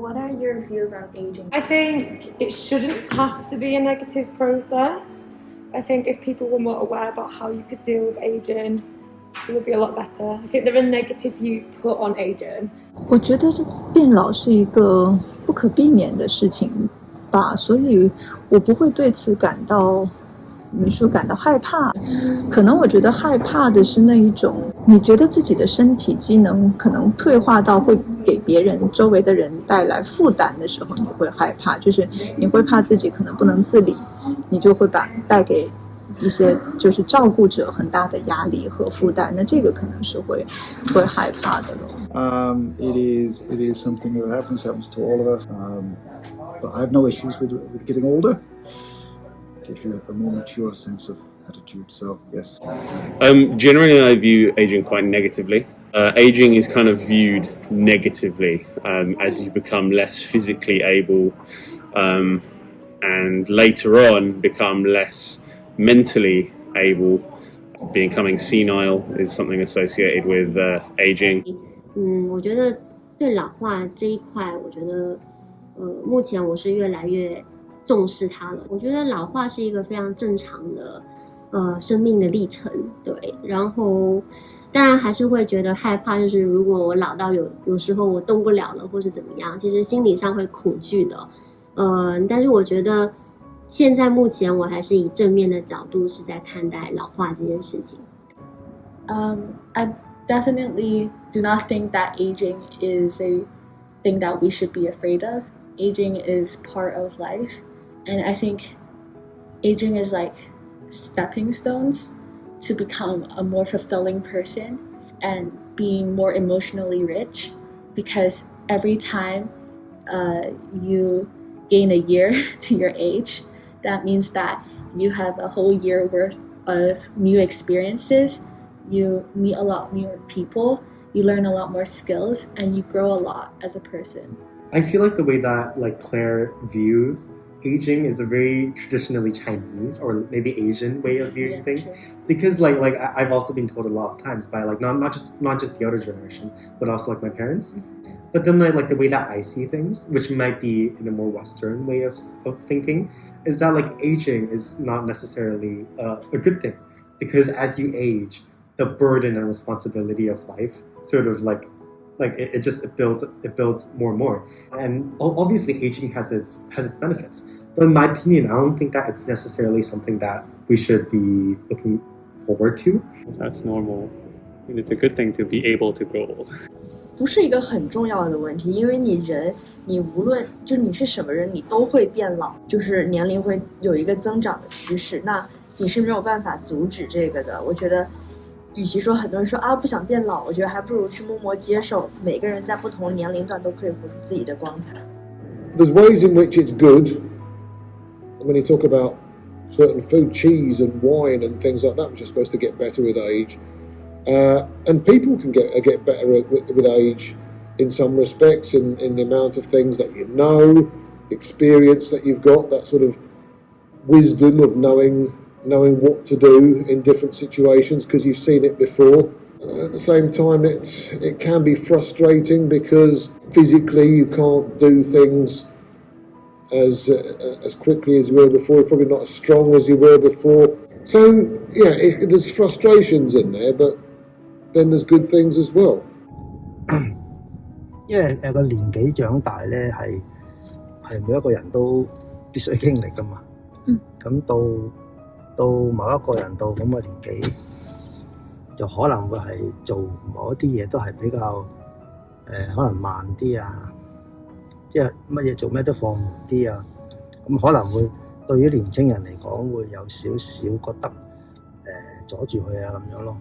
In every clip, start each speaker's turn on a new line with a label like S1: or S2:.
S1: What are your views on aging?
S2: I think it shouldn't have to be a negative process. I think if people were more aware about how you could deal with aging, it would be a lot better. I think there are negative views put on aging.
S3: 我觉得这变老是一个不可避免的事情吧，所以我不会对此感到害怕。可能我觉得害怕的是那一种，你觉得自己的身体机能可能退化到会给别人周围的人带来负担的时候，你会害怕，就是你会怕自己可能不能自理，你就会带给一些就是照顾者很大的压力和负担，那这个可能是会害怕的咯。
S4: It is something that happens to all of us. But I have no issues with getting older. It gives you a more mature sense of attitude. So yes.
S5: Generally, I view aging quite negatively. Aging is kind of viewed negatively as you become less physically able, and later on become less mentally able. Becoming senile is something associated with aging.
S6: 我觉得对老化这一块，我觉得目前我是越来越重视它了。我觉得老化是一个非常正常的生命的历程，对。然后当然还是会觉得害怕，就是如果我老到有时候我动不了了，或是怎么样，其实心理上会恐惧的。但是我觉得现在目前我还是以正面的角度是在看待老化这件事情。
S1: I definitely do not think that aging is a thing that we should be afraid of. Aging is part of life, and I think aging is like stepping stones to become a more fulfilling person and being more emotionally rich, because every time you gain a year to your age, that means that you have a whole year worth of new experiences. You meet a lot more people, you learn a lot more skills, and you grow a lot as a person.
S7: I feel like the way that like Claire views aging is a very traditionally Chinese or maybe Asian way of viewing things, sure. Because like I've also been told a lot of times by like not just the older generation, but also like my parents. But then like the way that I see things, which might be in a more Western way of thinking, is that like aging is not necessarily a good thing, because as you age, the burden and responsibility of life sort of like it builds more and more. And obviously aging has its benefits, but in my opinion, I don't think that it's necessarily something that we should be looking forward to.
S5: That's normal. And it's a good thing to be able to grow old.
S8: 不是一个很重要的问题，因为你无论就你是什么人，你都会变老，就是年龄会有一个增长的趋势，那你是没有办法阻止这个的。我觉得与其说很多人说啊不想变老，我觉得还不如去默默接受每个人在不同年龄段都可以活出自己的光彩。
S9: There's ways in which it's good. When you talk about certain food, cheese and wine and things like that, which are supposed to get better with age, and people can get better with age in some respects, in the amount of things that you know, experience that you've got, that sort of wisdom of knowing what to do in different situations because you've seen it before. At the same time, it can be frustrating because physically you can't do things as quickly as you were before. You're probably not as strong as you were before. So yeah, there's frustrations in there, but then there's good things as well.
S10: 因為個年紀長大咧係每一個人都必須經歷噶嘛。咁到某一個人到咁嘅年紀，就可能會係做某一啲嘢都係比較可能慢啲啊，即係乜嘢做咩都放緩啲啊，咁可能會對於年青人嚟講會有少少覺得阻住佢啊咁樣咯。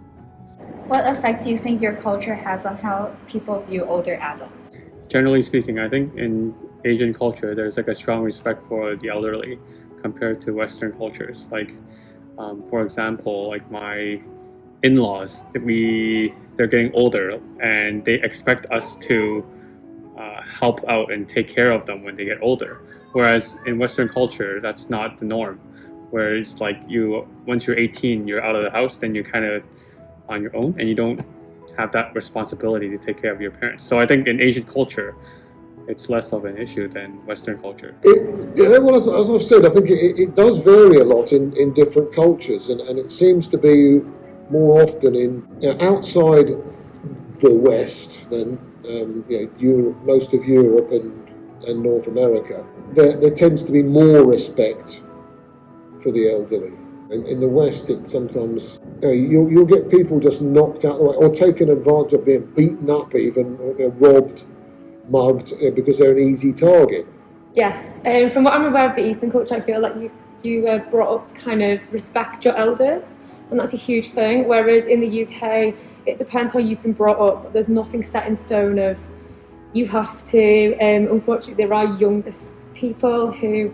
S1: What effect do you think your culture has on how people view older adults?
S5: Generally speaking, I think in Asian culture, there's like a strong respect for the elderly compared to Western cultures. Like, for example, like my in-laws, they're getting older and they expect us to help out and take care of them when they get older. Whereas in Western culture, that's not the norm. Where it's like once you're 18, you're out of the house, then you're kind of on your own and you don't have that responsibility to take care of your parents. So I think in Asian culture, it's less of an issue than Western culture.
S9: Well, as I've said, I think it does vary a lot in different cultures, and it seems to be more often outside the West than Europe, most of Europe and North America. There tends to be more respect for the elderly. In the West, it sometimes you'll get people just knocked out of the way or taken advantage of, being beaten up, even robbed, mugged, because they're an easy target.
S2: Yes, from what I'm aware of the Eastern culture, I feel like you were brought up to kind of respect your elders, and that's a huge thing. Whereas in the UK, it depends how you've been brought up. There's nothing set in stone of you have to. Unfortunately, there are younger people who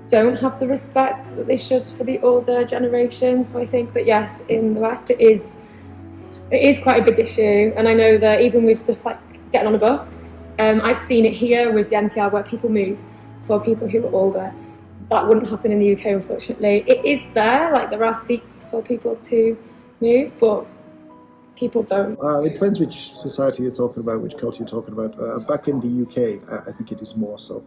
S2: don't have the respect that they should for the older generation. So I think that yes, in the West it is quite a big issue, and I know that even with stuff like getting on a bus, I've seen it here with the MTR where people move for people who are older. That wouldn't happen in the UK, unfortunately. It is there, like there are seats for people to move, but people don't.
S4: It depends which society you're talking about, which culture you're talking about. Back in the UK, I think it is more so.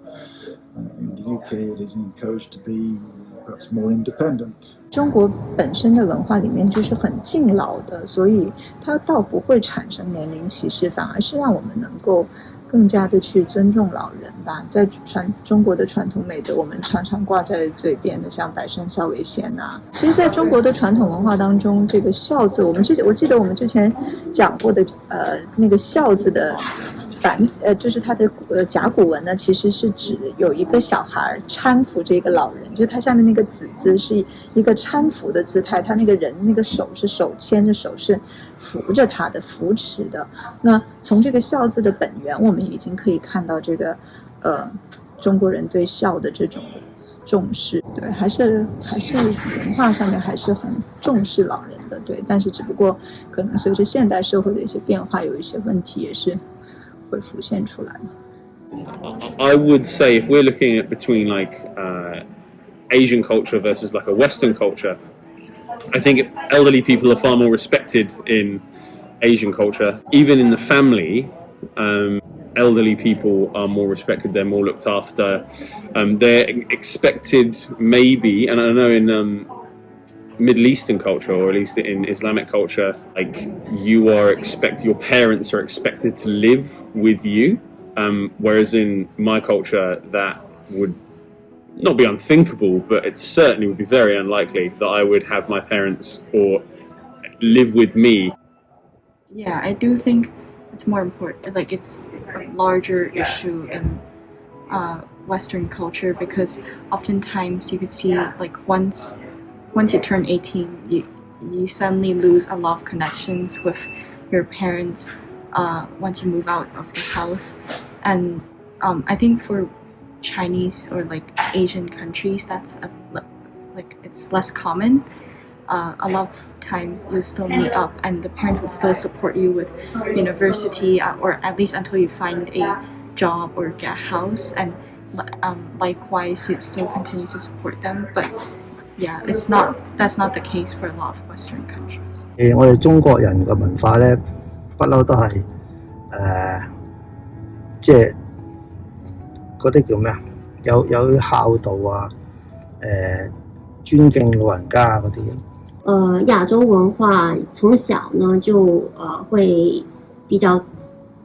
S4: In the UK, it is encouraged to be perhaps more independent.
S3: 中国本身的文化里面就是很敬老的，所以它倒不会产生年龄歧视，反而是让我们能够更加的去尊重老人吧。在中国的传统美德，我们常常挂在嘴边的，像百善孝为先啊。其实，在中国的传统文化当中，这个孝字，我记得我们之前讲过的，那个孝字的就是它的甲骨文呢，其实是指有一个小孩搀扶这个老人，就是它下面那个子字是一个搀扶的姿态，他那个人那个手是手牵着手，是扶着他的，扶持的。那从这个孝字的本源，我们已经可以看到这个中国人对孝的这种重视，对，还是文化上面还是很重视老人的，对。但是只不过可能随着现代社会的一些变化，有一些问题也是会浮现出来嘛。
S11: I would say if we're looking at between like Asian culture versus like a Western culture, I think elderly people are far more respected in Asian culture. Even in the family, elderly people are more respected, they're more looked after. They're expected maybe, and I know in Middle Eastern culture, or at least in Islamic culture, like your parents are expected to live with you, whereas in my culture that would not be unthinkable, but it certainly would be very unlikely that I would have my parents or live with me.
S1: Yeah, I do think it's more important, like it's a larger issue in Western culture, because oftentimes you could see like once you turn 18, you suddenly lose a lot of connections with your parents once you move out of the house. And I think for Chinese or like Asian countries, that's like it's less common. A lot of times you still meet up and the parents will still support you with university, or at least until you find a job or get a house, and likewise you'd still continue to support them. But yeah, that's not the case for a lot of Western countries.
S10: 我哋中國人嘅文化咧，不嬲都係即係嗰啲叫咩啊？有孝道啊，尊敬老人家嗰啲。
S6: 亞洲文化從小呢就會比較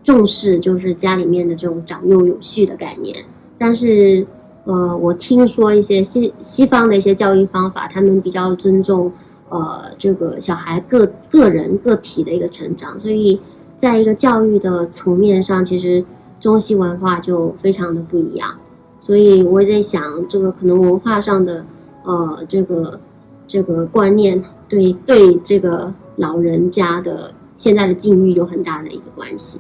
S6: 重視就是家裡面的這種長幼有序的概念，但是我聽說一些西方的一些教育方法，他們比較尊重這個小孩個人個體的一個成長，所以在一個教育的層面上，其實中西文化就非常的不一樣。所以我在想，這個可能文化上的這個觀念對這個老人家的現在的境遇有很大的一個關係。